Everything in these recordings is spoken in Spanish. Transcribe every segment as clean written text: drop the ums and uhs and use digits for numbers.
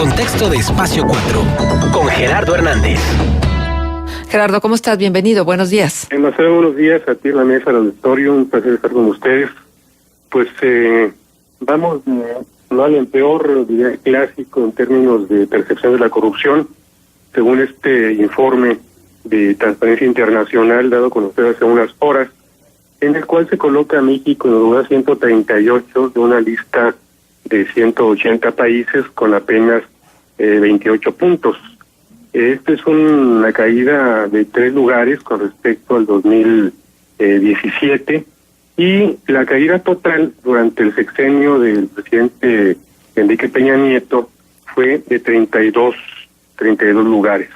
contexto de Espacio 4, con Gerardo Hernández. Gerardo, ¿cómo estás? Bienvenido, buenos días. Marcelo, buenos días, a ti en la mesa, al auditorio, un placer estar con ustedes. Pues vamos de mal en peor, diría clásico, en términos de percepción de la corrupción, según este informe de Transparencia Internacional dado a conocer hace unas horas, en el cual se coloca a México en el lugar 138 de una lista de 180 países con apenas 28 puntos. Esta es una caída de 3 lugares con respecto al 2017 y la caída total durante el sexenio del presidente Enrique Peña Nieto fue de 32 lugares.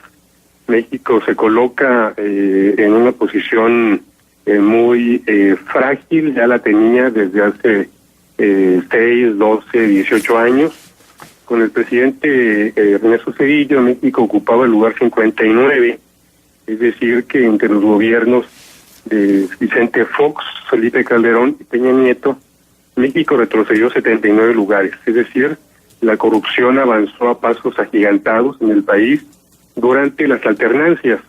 México se coloca en una posición muy frágil, ya la tenía desde hace 6, 12, 18 años. Con el presidente Ernesto Zedillo, México ocupaba el lugar 59, es decir, que entre los gobiernos de Vicente Fox, Felipe Calderón y Peña Nieto, México retrocedió 79 lugares, es decir, la corrupción avanzó a pasos agigantados en el país durante las alternancias.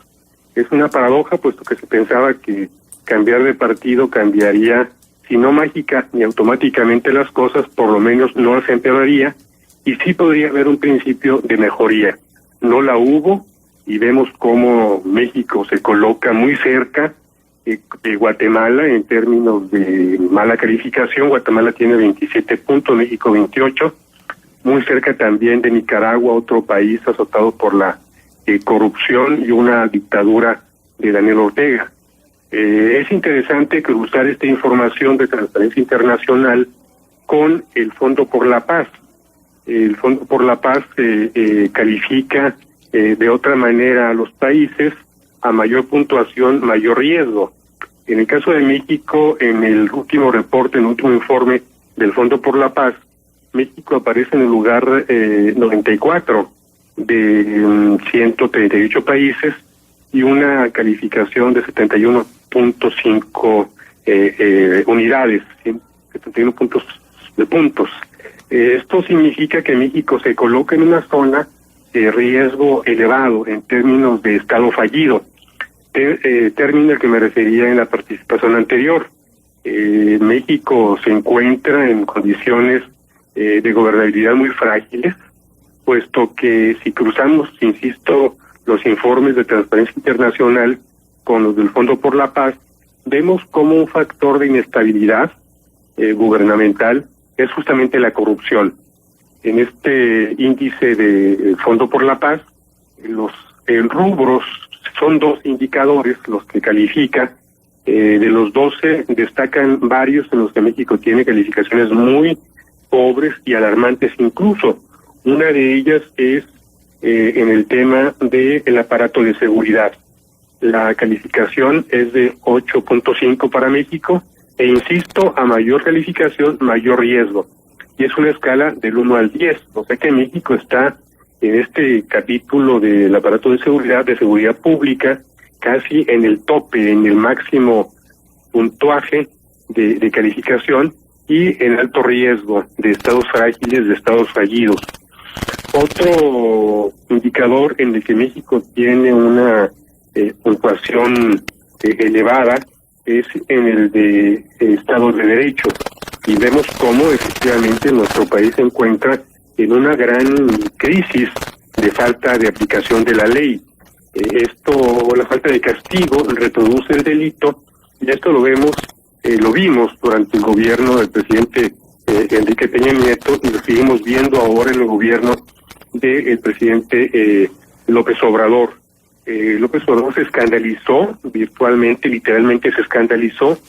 Es una paradoja, puesto que se pensaba que cambiar de partido cambiaría, si no mágica ni automáticamente las cosas, por lo menos no las empeoraría, y sí podría haber un principio de mejoría. No la hubo, y vemos cómo México se coloca muy cerca de Guatemala en términos de mala calificación. Guatemala tiene 27 puntos, México 28, muy cerca también de Nicaragua, otro país azotado por la corrupción y una dictadura de Daniel Ortega. Es interesante cruzar esta información de Transparencia Internacional con el Fondo por la Paz. El Fondo por la Paz califica de otra manera a los países: a mayor puntuación, mayor riesgo. En el caso de México, en el último reporte, en el último informe del Fondo por la Paz, México aparece en el lugar 94 de 138 países y una calificación de 71.5 unidades, 71 puntos de puntos. Esto significa que México se coloca en una zona de riesgo elevado en términos de estado fallido, término al que me refería en la participación anterior. México se encuentra en condiciones de gobernabilidad muy frágiles, puesto que si cruzamos, insisto, los informes de Transparencia Internacional con los del Fondo por la Paz, vemos como un factor de inestabilidad gubernamental es justamente la corrupción. En este índice de Fondo por la Paz, los rubros son 2 indicadores los que califica. De los 12 destacan varios en los que México tiene calificaciones muy pobres y alarmantes incluso. Una de ellas es en el tema del aparato de seguridad. La calificación es de 8.5 para México, e insisto, a mayor calificación, mayor riesgo. Y es una escala del 1 al 10. O sea que México está en este capítulo del aparato de seguridad pública, casi en el tope, en el máximo puntuaje de calificación y en alto riesgo de estados frágiles, de estados fallidos. Otro indicador en el que México tiene una puntuación elevada es en el de Estado de Derecho, y vemos cómo efectivamente nuestro país se encuentra en una gran crisis de falta de aplicación de la ley. La falta de castigo reproduce el delito, y esto lo vimos durante el gobierno del presidente Enrique Peña Nieto, y lo seguimos viendo ahora en el gobierno del presidente López Obrador. López Obrador se escandalizó virtualmente, literalmente se escandalizó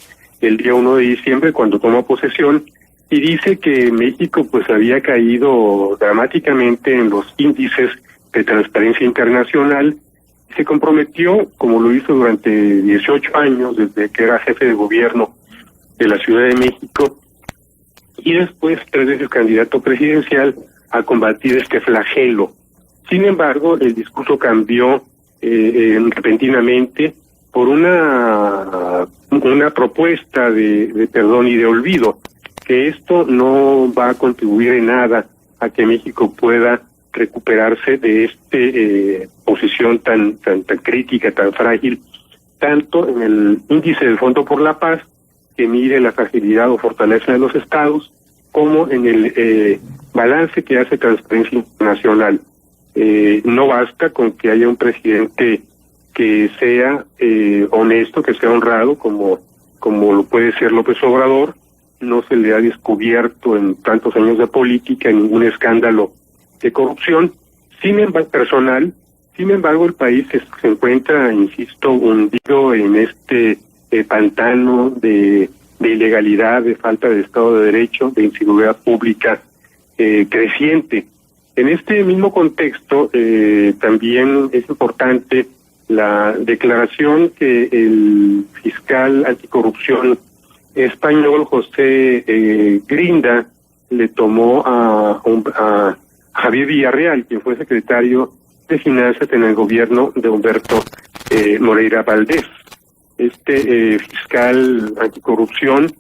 el día 1 de diciembre cuando tomó posesión, y dice que México pues había caído dramáticamente en los índices de Transparencia Internacional. Se comprometió, como lo hizo durante 18 años, desde que era jefe de gobierno de la Ciudad de México, y después 3 veces candidato presidencial, a combatir este flagelo. Sin embargo, el discurso cambió repentinamente por una propuesta de perdón y de olvido, que esto no va a contribuir en nada a que México pueda recuperarse de posición tan crítica, tan frágil, tanto en el índice del Fondo por la Paz, que mide la fragilidad o fortaleza de los estados, como en el balance que hace Transparencia Internacional. No basta con que haya un presidente que sea honesto, que sea honrado, como lo puede ser López Obrador. No se le ha descubierto en tantos años de política ningún escándalo de corrupción sin embargo el país se encuentra, insisto, hundido en este pantano de ilegalidad, de falta de Estado de Derecho, de inseguridad pública creciente. En este mismo contexto también es importante la declaración que el fiscal anticorrupción español José Grinda le tomó a Javier Villarreal, quien fue secretario de Finanzas en el gobierno de Humberto Moreira Valdés. Este fiscal anticorrupción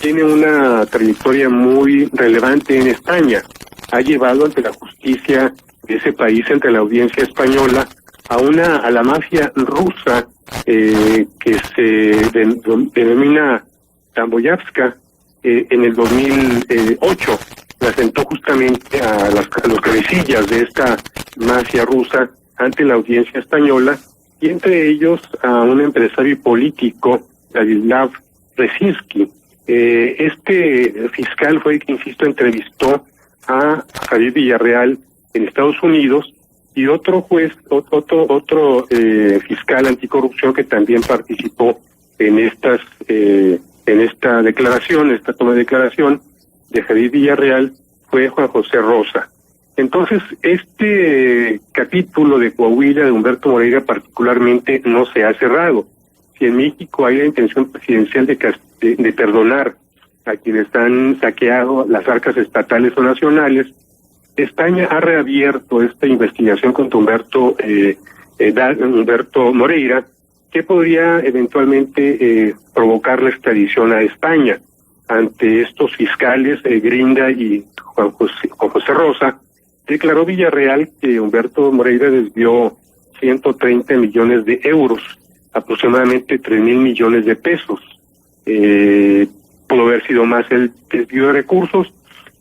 tiene una trayectoria muy relevante en España. Ha llevado ante la justicia de ese país, ante la audiencia española, a la mafia rusa que se denomina Tamboyavska. En el 2008 la sentó justamente a los cabecillas de esta mafia rusa ante la audiencia española, y entre ellos a un empresario político, Ladislav Brzezinski. Este fiscal fue el que, insisto, entrevistó a Javier Villarreal en Estados Unidos, y otro juez, otro fiscal anticorrupción que también participó en esta declaración, esta toma de declaración de Javier Villarreal, fue Juan José Rosa. Entonces, este capítulo de Coahuila de Humberto Moreira particularmente no se ha cerrado. Si en México hay la intención presidencial de perdonar a quienes han saqueado las arcas estatales o nacionales, España ha reabierto esta investigación contra Humberto Moreira, que podría eventualmente provocar la extradición a España. Ante estos fiscales, Grinda y Juan José Rosa, declaró Villarreal que Humberto Moreira desvió 130 millones de euros, aproximadamente 3,000 millones de pesos. Pudo haber sido más el desvío de recursos,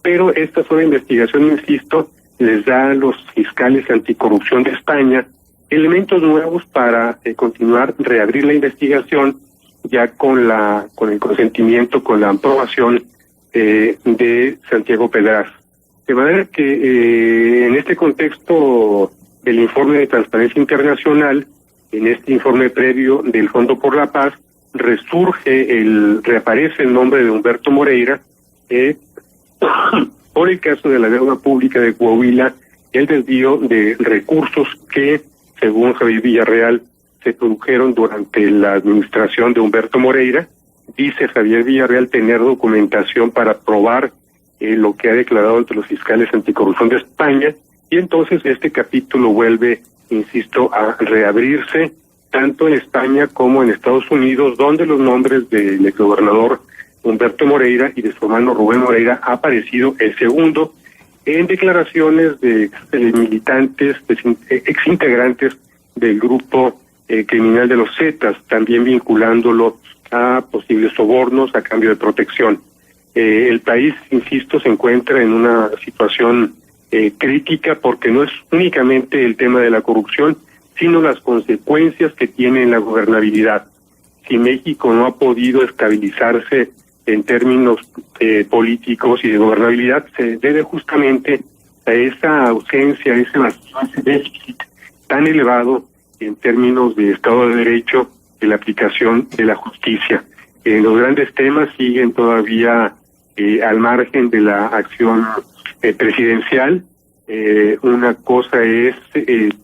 pero esta sola investigación, insisto, les da a los fiscales anticorrupción de España elementos nuevos para continuar, reabrir la investigación, ya con el consentimiento, con la aprobación de Santiago Pedraz. De manera que en este contexto del informe de Transparencia Internacional, en este informe previo del Fondo por la Paz, reaparece el nombre de Humberto Moreira por el caso de la deuda pública de Coahuila, el desvío de recursos que, según Javier Villarreal, se produjeron durante la administración de Humberto Moreira. Dice Javier Villarreal tener documentación para probar lo que ha declarado ante los fiscales anticorrupción de España, y entonces este capítulo vuelve, insisto, a reabrirse tanto en España como en Estados Unidos, donde los nombres del exgobernador Humberto Moreira y de su hermano Rubén Moreira ha aparecido el segundo en declaraciones de militantes, exintegrantes del grupo criminal de los Zetas, también vinculándolo a posibles sobornos a cambio de protección. El país, insisto, se encuentra en una situación crítica, porque no es únicamente el tema de la corrupción, sino las consecuencias que tiene en la gobernabilidad. Si México no ha podido estabilizarse en términos políticos y de gobernabilidad, se debe justamente a esa ausencia, a ese déficit tan elevado en términos de Estado de Derecho, de la aplicación de la justicia. Los grandes temas siguen todavía al margen de la acción presidencial. Una cosa es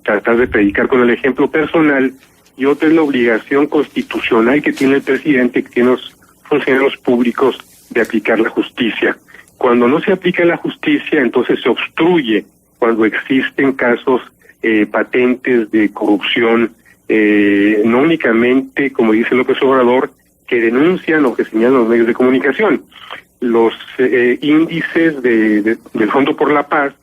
tratar de predicar con el ejemplo personal, y otra es la obligación constitucional que tiene el presidente, que tiene los funcionarios públicos, de aplicar la justicia. Cuando no se aplica la justicia, entonces se obstruye, cuando existen casos patentes de corrupción, no únicamente, como dice López Obrador, que denuncian o que señalan los medios de comunicación. Los índices del Fondo por la Paz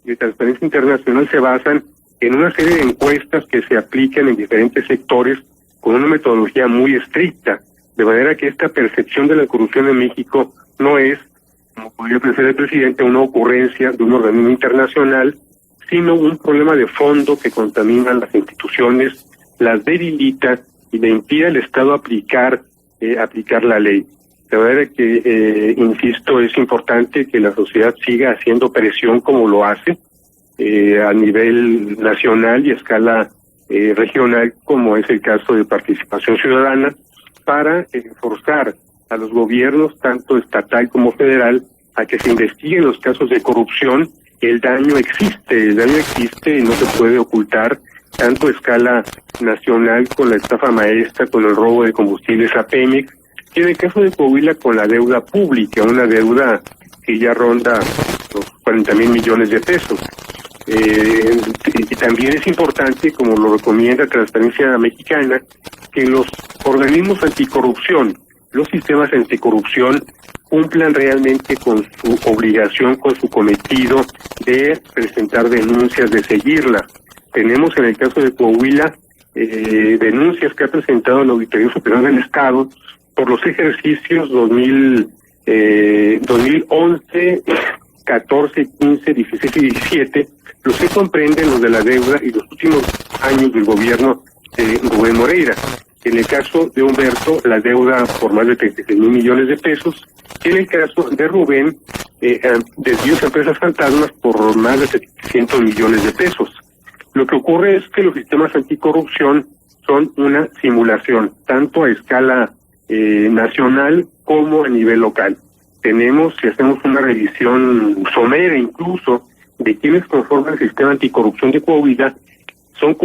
de Transparencia Internacional se basan en una serie de encuestas que se aplican en diferentes sectores con una metodología muy estricta, de manera que esta percepción de la corrupción en México no es, como podría pensar el presidente, una ocurrencia de un organismo internacional, sino un problema de fondo que contamina las instituciones, las debilita y le impide al Estado aplicar la ley. De manera que, insisto, es importante que la sociedad siga haciendo presión como lo hace a nivel nacional y a escala regional, como es el caso de Participación Ciudadana, para forzar a los gobiernos, tanto estatal como federal, a que se investiguen los casos de corrupción. El daño existe y no se puede ocultar, tanto a escala nacional con la estafa maestra, con el robo de combustibles a Pemex, y en el caso de Coahuila con la deuda pública, una deuda que ya ronda los 40,000 millones de pesos. Y también es importante, como lo recomienda Transparencia Mexicana, que los organismos anticorrupción, los sistemas anticorrupción, cumplan realmente con su obligación, con su cometido de presentar denuncias, de seguirlas. Tenemos en el caso de Coahuila denuncias que ha presentado la Auditoría Superior del Estado por los ejercicios 2011, 14, 15, 16 y 17, los que comprenden los de la deuda y los últimos años del gobierno de Rubén Moreira. En el caso de Humberto, la deuda por más de 36,000 millones de pesos. Y en el caso de Rubén, desvíos a empresas fantasmas por más de 700 millones de pesos. Lo que ocurre es que los sistemas anticorrupción son una simulación, tanto a escala nacional como a nivel local. Si hacemos una revisión somera incluso de quienes conforman el sistema anticorrupción de Coahuila, son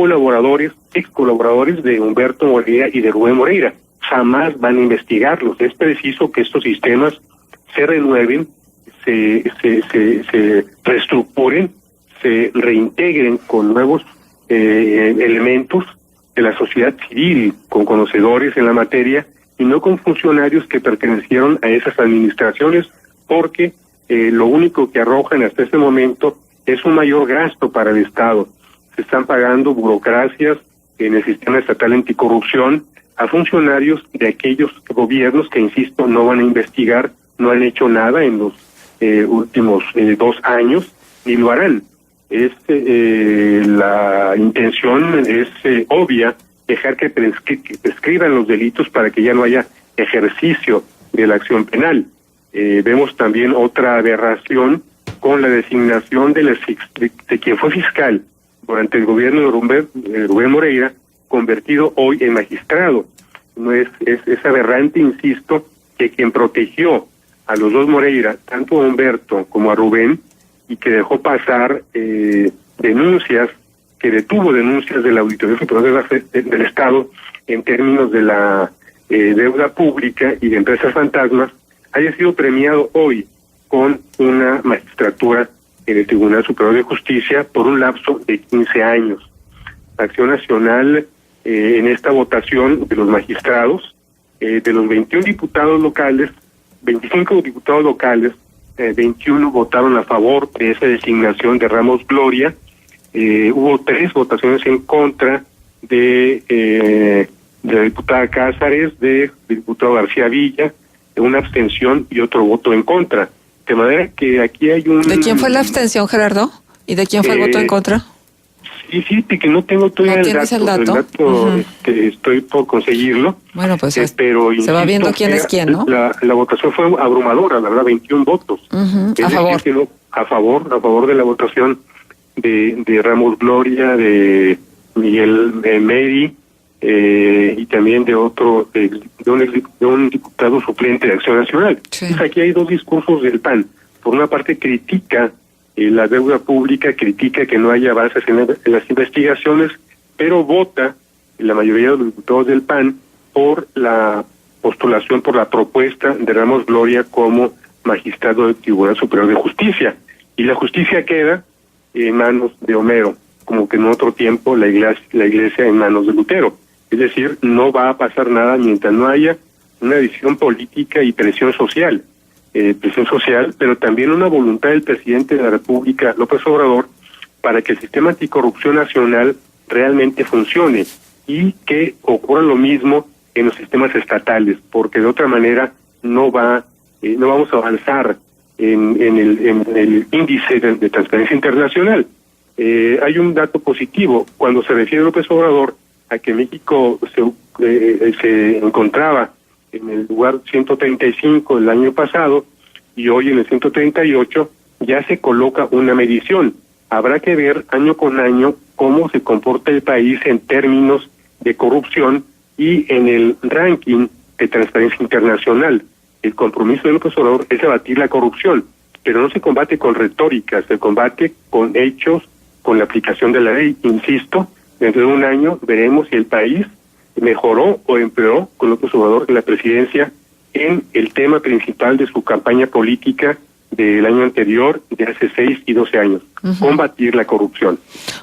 ex colaboradores de Humberto Moreira y de Rubén Moreira. Jamás van a investigarlos. Es preciso que estos sistemas se renueven, se reestructuren, se reintegren con nuevos elementos de la sociedad civil, con conocedores en la materia, y no con funcionarios que pertenecieron a esas administraciones, porque lo único que arrojan hasta este momento es un mayor gasto para el Estado. Se están pagando burocracias en el sistema estatal anticorrupción a funcionarios de aquellos gobiernos que, insisto, no van a investigar, no han hecho nada en los últimos 2 años, ni lo harán. La intención es obvia, dejar que prescriban los delitos para que ya no haya ejercicio de la acción penal. Vemos también otra aberración con la designación de quien fue fiscal durante el gobierno de Rubén Moreira, convertido hoy en magistrado. No es aberrante, insisto, que quien protegió a los dos Moreira, tanto a Humberto como a Rubén, y que dejó pasar denuncias, que detuvo denuncias de la Auditoría Superior del Estado en términos de la deuda pública y de empresas fantasmas, haya sido premiado hoy con una magistratura en el Tribunal Superior de Justicia por un lapso de 15 años. Acción Nacional, en esta votación de los magistrados, de los 21 diputados locales, 25 diputados locales, 21 votaron a favor de esa designación de Ramos Gloria. Hubo 3 votaciones en contra de la diputada Cázares, del diputado García Villa, de una abstención y otro voto en contra. De manera que aquí hay un... ¿De quién fue la abstención, Gerardo? ¿Y de quién fue el voto en contra? Sí, fíjate que no tengo todavía el dato. El dato estoy por conseguirlo. Bueno, pues pero se va viendo quién es quién, ¿no? La votación fue abrumadora, la verdad, 21 votos. A favor. A favor de la votación de Ramos Gloria, de Miguel Meri, y también de un diputado suplente de Acción Nacional. Sí. Entonces aquí hay 2 discursos del PAN. Por una parte critica la deuda pública, critica que no haya avances en las investigaciones, pero vota la mayoría de los diputados del PAN por la postulación, por la propuesta de Ramos Gloria como magistrado del Tribunal Superior de Justicia. Y la justicia queda en manos de Homero, como que en otro tiempo la iglesia en manos de Lutero. Es decir, no va a pasar nada mientras no haya una decisión política y presión social, pero también una voluntad del presidente de la República, López Obrador, para que el sistema anticorrupción nacional realmente funcione y que ocurra lo mismo en los sistemas estatales, porque de otra manera no vamos a avanzar en el índice de transparencia internacional. Hay un dato positivo cuando se refiere López Obrador a que México se encontraba en el lugar 135 el año pasado y hoy en el 138, ya se coloca una medición. Habrá que ver año con año cómo se comporta el país en términos de corrupción y en el ranking de transparencia internacional. El compromiso de López Obrador es abatir la corrupción, pero no se combate con retórica, se combate con hechos, con la aplicación de la ley. Insisto, dentro de un año veremos si el país mejoró o empeoró con López Obrador en la presidencia en el tema principal de su campaña política del año anterior, de hace 6 y 12 años, combatir la corrupción.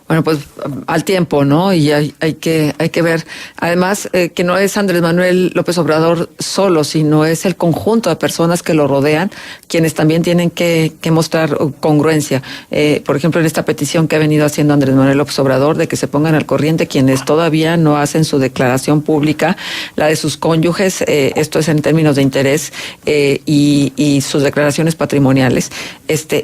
Bueno, pues al tiempo, ¿no? Y hay que ver, además, que no es Andrés Manuel López Obrador solo, sino es el conjunto de personas que lo rodean, quienes también tienen que mostrar congruencia. Por ejemplo, en esta petición que ha venido haciendo Andrés Manuel López Obrador, de que se pongan al corriente quienes todavía no hacen su declaración pública, la de sus cónyuges, esto es en términos de interés, y sus declaraciones patrimoniales,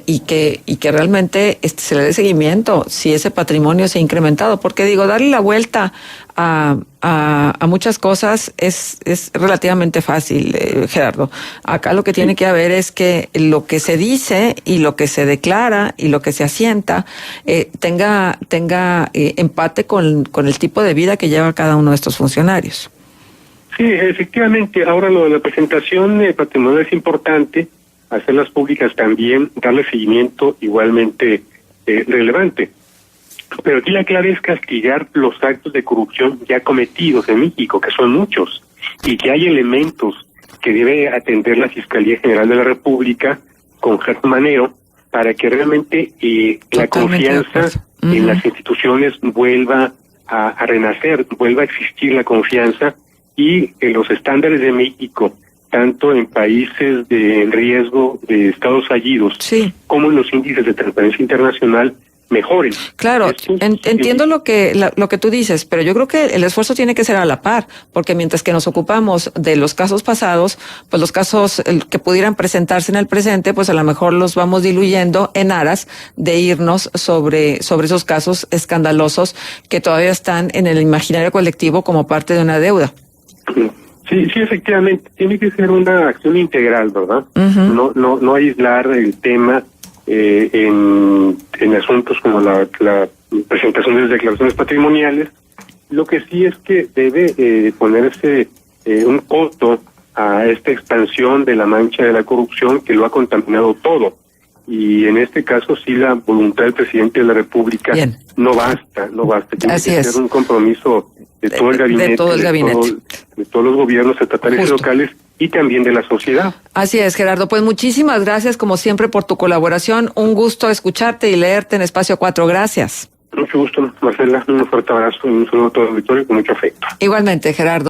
y que realmente se le dé seguimiento si ese patrimonio se ha incrementado, porque digo, darle la vuelta a muchas cosas es relativamente fácil, Gerardo. Acá lo que tiene que haber es que lo que se dice y lo que se declara y lo que se asienta tenga empate con el tipo de vida que lleva cada uno de estos funcionarios. Sí, efectivamente. Ahora lo de la presentación patrimonial es importante, hacerlas públicas también, darle seguimiento igualmente relevante. Pero aquí la clave es castigar los actos de corrupción ya cometidos en México, que son muchos, y que hay elementos que debe atender la Fiscalía General de la República con Gertz Manero para que realmente la confianza en las instituciones vuelva a renacer, vuelva a existir la confianza, y los estándares de México, tanto en países en riesgo de estados fallidos, como en los índices de transparencia internacional, mejoren. Claro, entiendo lo que tú dices, pero yo creo que el esfuerzo tiene que ser a la par, porque mientras que nos ocupamos de los casos pasados, pues los casos que pudieran presentarse en el presente, pues a lo mejor los vamos diluyendo en aras de irnos sobre esos casos escandalosos que todavía están en el imaginario colectivo como parte de una deuda. Sí, efectivamente, tiene que ser una acción integral, ¿verdad? No aislar el tema en asuntos como la presentación de las declaraciones patrimoniales. Lo que sí es que debe ponerse un coto a esta expansión de la mancha de la corrupción que lo ha contaminado todo. Y en este caso sí la voluntad del presidente de la República no basta. Tiene que ser un compromiso de todo el gabinete, de todos los gobiernos estatales y locales, y también de la sociedad. Así es, Gerardo. Pues muchísimas gracias, como siempre, por tu colaboración. Un gusto escucharte y leerte en Espacio 4. Gracias. Mucho gusto, Marcela. Un fuerte abrazo y un saludo a todo el auditorio con mucho afecto. Igualmente, Gerardo.